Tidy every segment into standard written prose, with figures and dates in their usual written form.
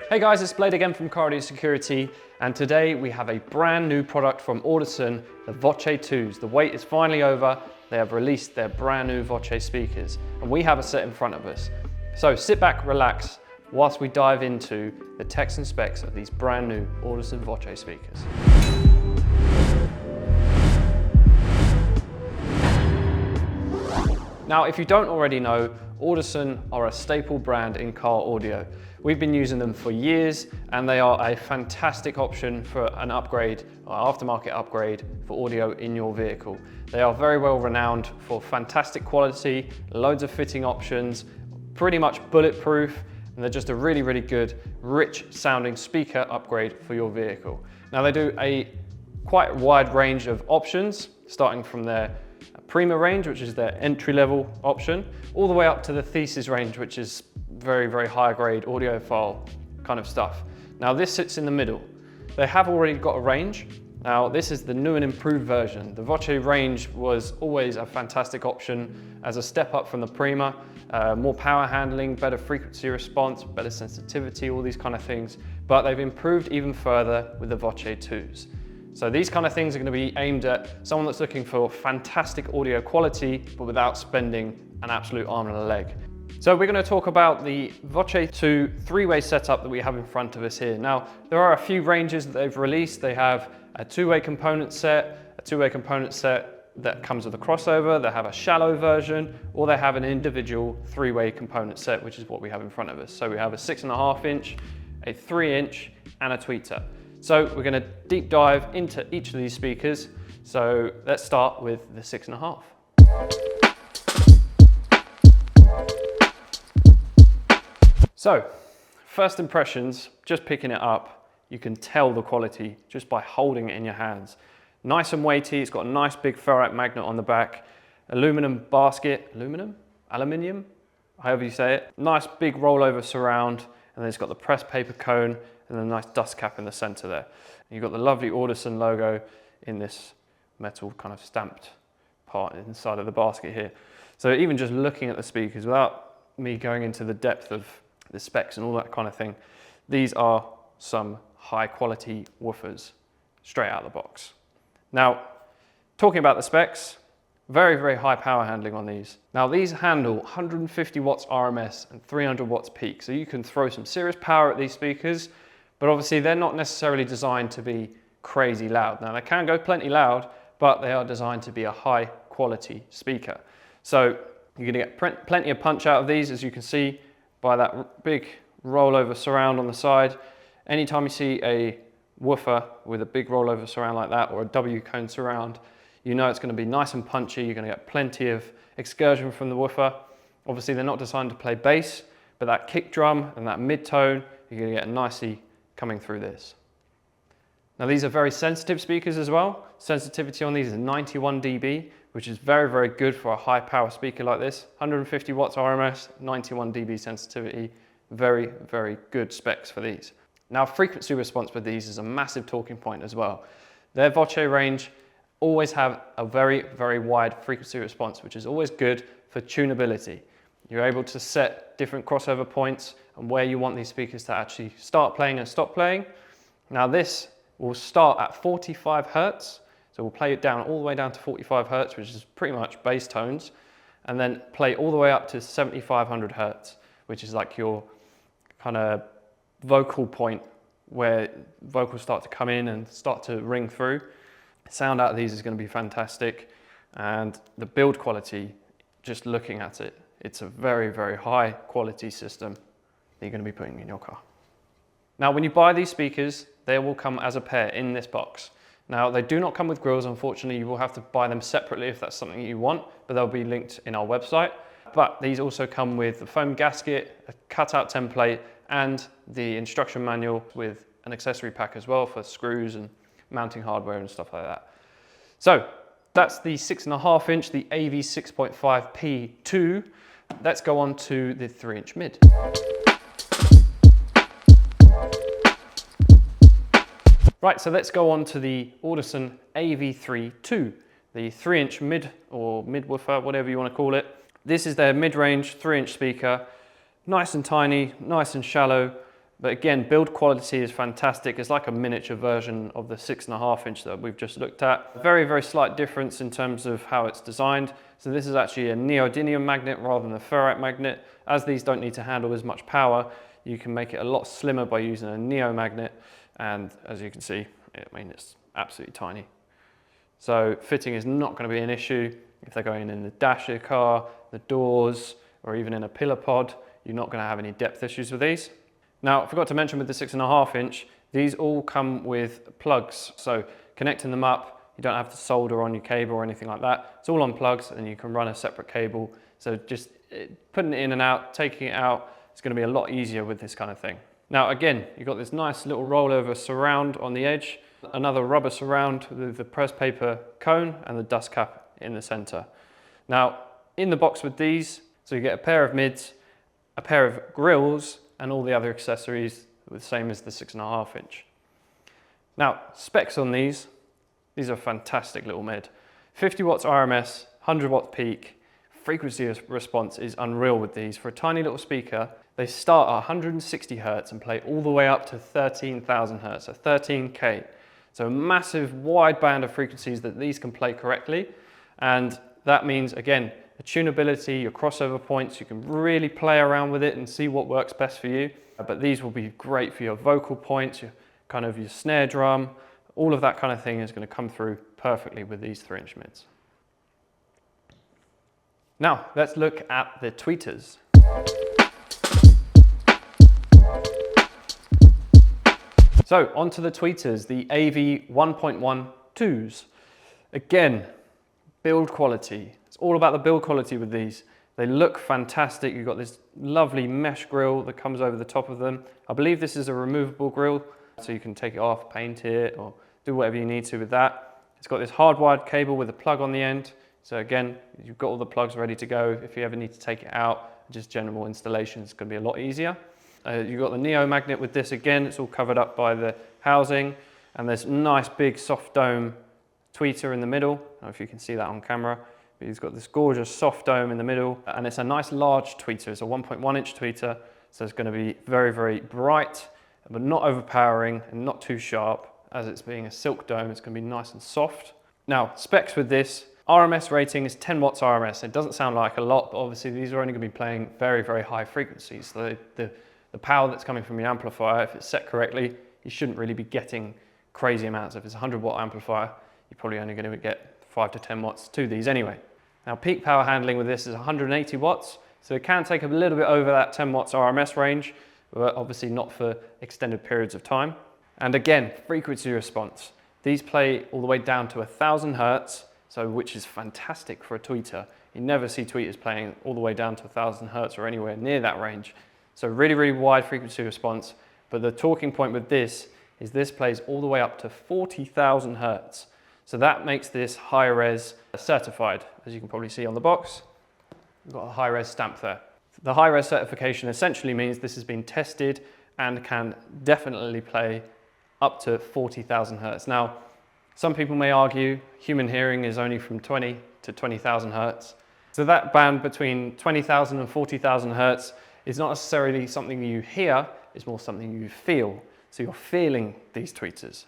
Hey guys, it's Blade again from Audio Security, and today we have a brand new product from Audison, the Voce 2s. The wait is finally over. They have released their brand new Voce speakers, and we have a set in front of us. So sit back, relax, whilst we dive into the text and specs of these brand new Audison Voce speakers. Now, if you don't already know, Audison are a staple brand in car audio. We've been using them for years, and they are a fantastic option for an upgrade, or aftermarket upgrade for audio in your vehicle. They are very well renowned for fantastic quality, loads of fitting options, pretty much bulletproof, and they're just a really, really good, rich sounding speaker upgrade for your vehicle. Now, they do a quite wide range of options, starting from their Prima range, which is their entry-level option, all the way up to the Thesis range, which is very, very high grade audiophile kind of stuff. Now this sits in the middle. They have already got a range. Now this is the new and improved version. The Voce range was always a fantastic option as a step up from the Prima. More power handling, better frequency response, better sensitivity, all these kind of things. But they've improved even further with the Voce 2s. So these kind of things are going to be aimed at someone that's looking for fantastic audio quality, but without spending an absolute arm and a leg. So we're going to talk about the Voce 2 three-way setup that we have in front of us here. Now, there are a few ranges that they've released. They have a two-way component set, that comes with a crossover, they have a shallow version, or they have an individual three-way component set, which is what we have in front of us. So we have a 6.5 inch, a 3 inch, and a tweeter. So we're going to deep dive into each of these speakers. So let's start with the 6.5. So first impressions, just picking it up, you can tell the quality just by holding it in your hands. Nice and weighty, it's got a nice big ferrite magnet on the back, aluminum basket, aluminium, however you say it. Nice big rollover surround, and then it's got the pressed paper cone and a nice dust cap in the center there. And you've got the lovely Audison logo in this metal kind of stamped part inside of the basket here. So even just looking at the speakers, without me going into the depth of the specs and all that kind of thing, these are some high quality woofers straight out of the box. Now, talking about the specs, very, very high power handling on these. Now these handle 150 watts RMS and 300 watts peak. So you can throw some serious power at these speakers, but obviously they're not necessarily designed to be crazy loud. Now they can go plenty loud, but they are designed to be a high quality speaker. So you're gonna get plenty of punch out of these, as you can see by that big rollover surround on the side. Anytime you see a woofer with a big rollover surround like that, or a W cone surround, you know it's going to be nice and punchy. You're going to get plenty of excursion from the woofer. Obviously they're not designed to play bass, but that kick drum and that mid-tone, you're going to get nicely coming through this. Now these are very sensitive speakers as well. Sensitivity on these is 91 dB, which is very, very good for a high power speaker like this. 150 watts RMS, 91 dB sensitivity. Very, very good specs for these. Now frequency response with these is a massive talking point as well. Their Voce range always have a very, very wide frequency response, which is always good for tunability. You're able to set different crossover points and where you want these speakers to actually start playing and stop playing. Now this will start at 45 Hertz. So we'll play it down all the way down to 45 Hertz, which is pretty much bass tones, and then play all the way up to 7,500 Hertz, which is like your kind of vocal point where vocals start to come in and start to ring through. Sound out of these is going to be fantastic, and the build quality, just looking at it, it's a very, very high quality system that you're going to be putting in your car. Now when you buy these speakers, they will come as a pair in this box. Now they do not come with grills, unfortunately. You will have to buy them separately if that's something you want, but they'll be linked in our website. But these also come with the foam gasket, a cutout template, and the instruction manual with an accessory pack as well for screws and mounting hardware and stuff like that. So that's the 6.5 inch, the AV 6.5P2. Let's go on to the 3 inch mid. Right, so let's go on to the Audison AV3-2, the 3 inch mid or mid woofer, whatever you want to call it. This is their mid-range 3 inch speaker. Nice and tiny, nice and shallow, but again, build quality is fantastic. It's like a miniature version of the 6.5 inch that we've just looked at. Very, very slight difference in terms of how it's designed. So this is actually a neodymium magnet rather than a ferrite magnet. As these don't need to handle as much power, you can make it a lot slimmer by using a neo magnet. And as you can see, I mean, it's absolutely tiny. So fitting is not going to be an issue. If they're going in the dash of your car, the doors, or even in a pillar pod, you're not going to have any depth issues with these. Now, I forgot to mention with the 6.5 inch, these all come with plugs. So connecting them up, you don't have to solder on your cable or anything like that. It's all on plugs and you can run a separate cable. So just putting it in and out, taking it out, it's going to be a lot easier with this kind of thing. Now, again, you've got this nice little rollover surround on the edge, another rubber surround with the press paper cone and the dust cap in the center. Now, in the box with these, so you get a pair of mids, a pair of grills, and all the other accessories the same as the 6.5 inch. Now, specs on these are fantastic little mid. 50 watts RMS, 100 watts peak, frequency response is unreal with these. For a tiny little speaker, they start at 160 hertz and play all the way up to 13,000 hertz, so 13K. So a massive wide band of frequencies that these can play correctly. And that means, again, the tunability, your crossover points, you can really play around with it and see what works best for you. But these will be great for your vocal points, your snare drum, all of that kind of thing is going to come through perfectly with these 3-inch mids. Now, let's look at the tweeters. So, onto the tweeters, the AV 1.12s. Again, build quality. It's all about the build quality with these. They look fantastic. You've got this lovely mesh grille that comes over the top of them. I believe this is a removable grille, so you can take it off, paint it, or do whatever you need to with that. It's got this hardwired cable with a plug on the end. So again, you've got all the plugs ready to go. If you ever need to take it out, just general installation is going to be a lot easier. You've got the Neo magnet with this again. It's all covered up by the housing, and there's nice big soft dome tweeter in the middle. I don't know if you can see that on camera. But he's got this gorgeous soft dome in the middle, and it's a nice large tweeter. It's a 1.1 inch tweeter, so it's going to be very, very bright, but not overpowering and not too sharp. As it's being a silk dome, it's going to be nice and soft. Now, specs with this, RMS rating is 10 watts RMS. It doesn't sound like a lot, but obviously these are only going to be playing very, very high frequencies. So the power that's coming from your amplifier, if it's set correctly, you shouldn't really be getting crazy amounts. If it's a 100 watt amplifier, you're probably only going to get 5 to 10 watts to these anyway. Now, peak power handling with this is 180 watts, so it can take a little bit over that 10 watts RMS range, but obviously not for extended periods of time. And again, frequency response. These play all the way down to 1,000 hertz, so which is fantastic for a tweeter. You never see tweeters playing all the way down to 1,000 hertz or anywhere near that range. So really, really wide frequency response. But the talking point with this is this plays all the way up to 40,000 hertz. So that makes this high-res certified. As you can probably see on the box, we've got a high-res stamp there. The high-res certification essentially means this has been tested and can definitely play up to 40,000 hertz. Now, some people may argue human hearing is only from 20 to 20,000 hertz. So that band between 20,000 and 40,000 hertz is not necessarily something you hear, it's more something you feel. So you're feeling these tweeters.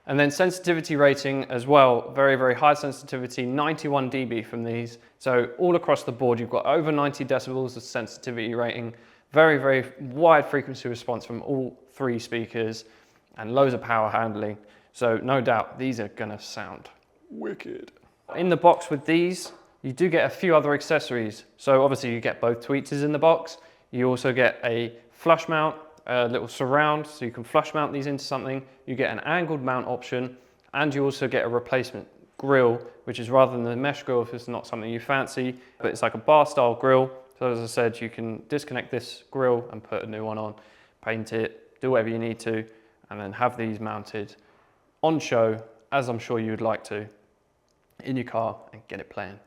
And then sensitivity rating as well, very, very high sensitivity, 91 dB from these. So all across the board, you've got over 90 decibels of sensitivity rating, very, very wide frequency response from all 3 speakers, and loads of power handling. So no doubt, these are gonna sound wicked. In the box with these, you do get a few other accessories. So obviously you get both tweeters in the box. You also get a flush mount, a little surround, so you can flush mount these into something. You get an angled mount option, and you also get a replacement grill, which is rather than the mesh grill if it's not something you fancy, but it's like a bar style grill. So as I said, you can disconnect this grill and put a new one on, paint it, do whatever you need to, and then have these mounted on show, as I'm sure you'd like to, in your car and get it playing.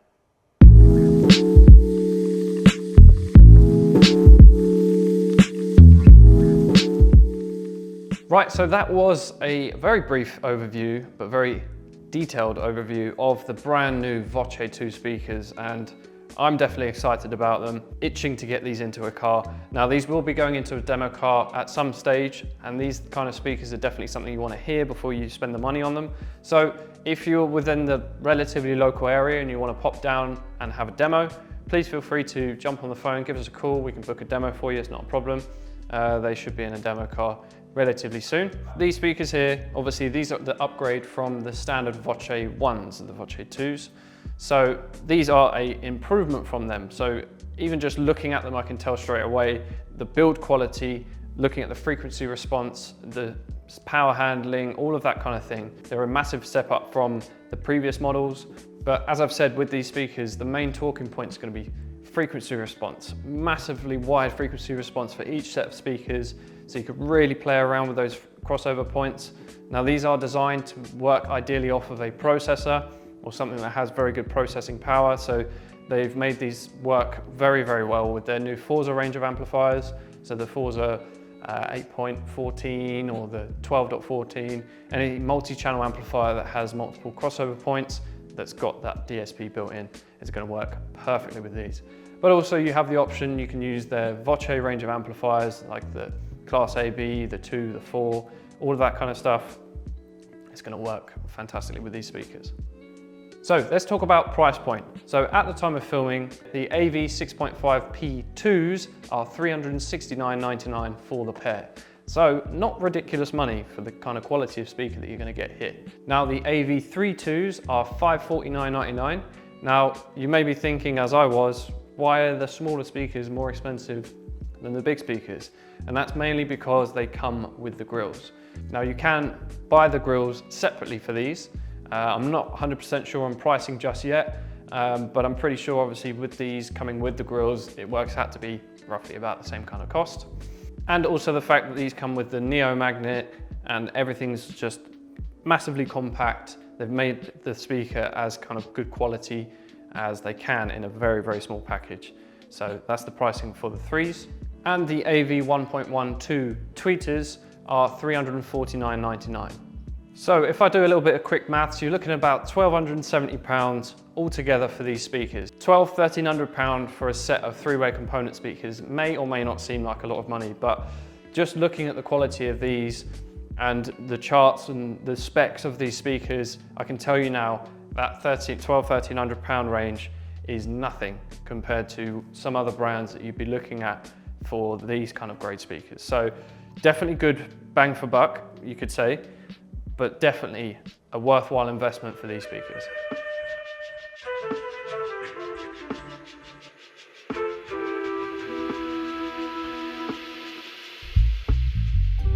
Right, so that was a very brief overview, but very detailed overview of the brand new Voce 2 speakers, and I'm definitely excited about them, itching to get these into a car. Now these will be going into a demo car at some stage, and these kind of speakers are definitely something you want to hear before you spend the money on them. So if you're within the relatively local area and you want to pop down and have a demo, please feel free to jump on the phone, give us a call, we can book a demo for you, it's not a problem. They should be in a demo car relatively soon. These speakers here, obviously these are the upgrade from the standard Voce 1s and the Voce 2s. So these are an improvement from them. So even just looking at them, I can tell straight away the build quality, looking at the frequency response, the power handling, all of that kind of thing. They're a massive step up from the previous models. But as I've said with these speakers, the main talking point is going to be frequency response, massively wide frequency response for each set of speakers, so you could really play around with those crossover points. Now these are designed to work ideally off of a processor or something that has very good processing power, so they've made these work very, very well with their new Forza range of amplifiers. So the Forza 8.14 or the 12.14, any multi-channel amplifier that has multiple crossover points that's got that DSP built in is going to work perfectly with these. But also you have the option, you can use their Voce range of amplifiers like the Class AB, the 2, the 4, all of that kind of stuff. It's going to work fantastically with these speakers. So let's talk about price point. So at the time of filming, the AV 6.5P2s are $369.99 for the pair. So not ridiculous money for the kind of quality of speaker that you're going to get here. Now the AV32s are $549.99. Now you may be thinking, as I was, why are the smaller speakers more expensive than the big speakers? And that's mainly because they come with the grills. Now you can buy the grills separately for these. I'm not 100% sure on pricing just yet, but I'm pretty sure obviously with these coming with the grills, it works out to be roughly about the same kind of cost. And also the fact that these come with the Neo magnet and everything's just massively compact. They've made the speaker as kind of good quality as they can in a very, very small package. So that's the pricing for the 3s. And the AV 1.12 tweeters are $349.99. So if I do a little bit of quick maths, you're looking at about £1,270 altogether for these speakers. £1,300 for a set of 3-way component speakers may or may not seem like a lot of money, but just looking at the quality of these and the charts and the specs of these speakers, I can tell you now that £1,300 range is nothing compared to some other brands that you'd be looking at for these kind of grade speakers. So definitely good bang for buck, you could say, but definitely a worthwhile investment for these speakers.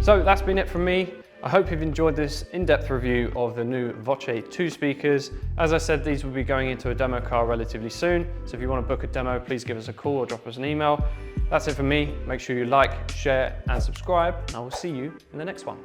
So that's been it from me. I hope you've enjoyed this in-depth review of the new Voce 2 speakers. As I said, these will be going into a demo car relatively soon. So if you want to book a demo, please give us a call or drop us an email. That's it for me. Make sure you like, share, and subscribe, and I will see you in the next one.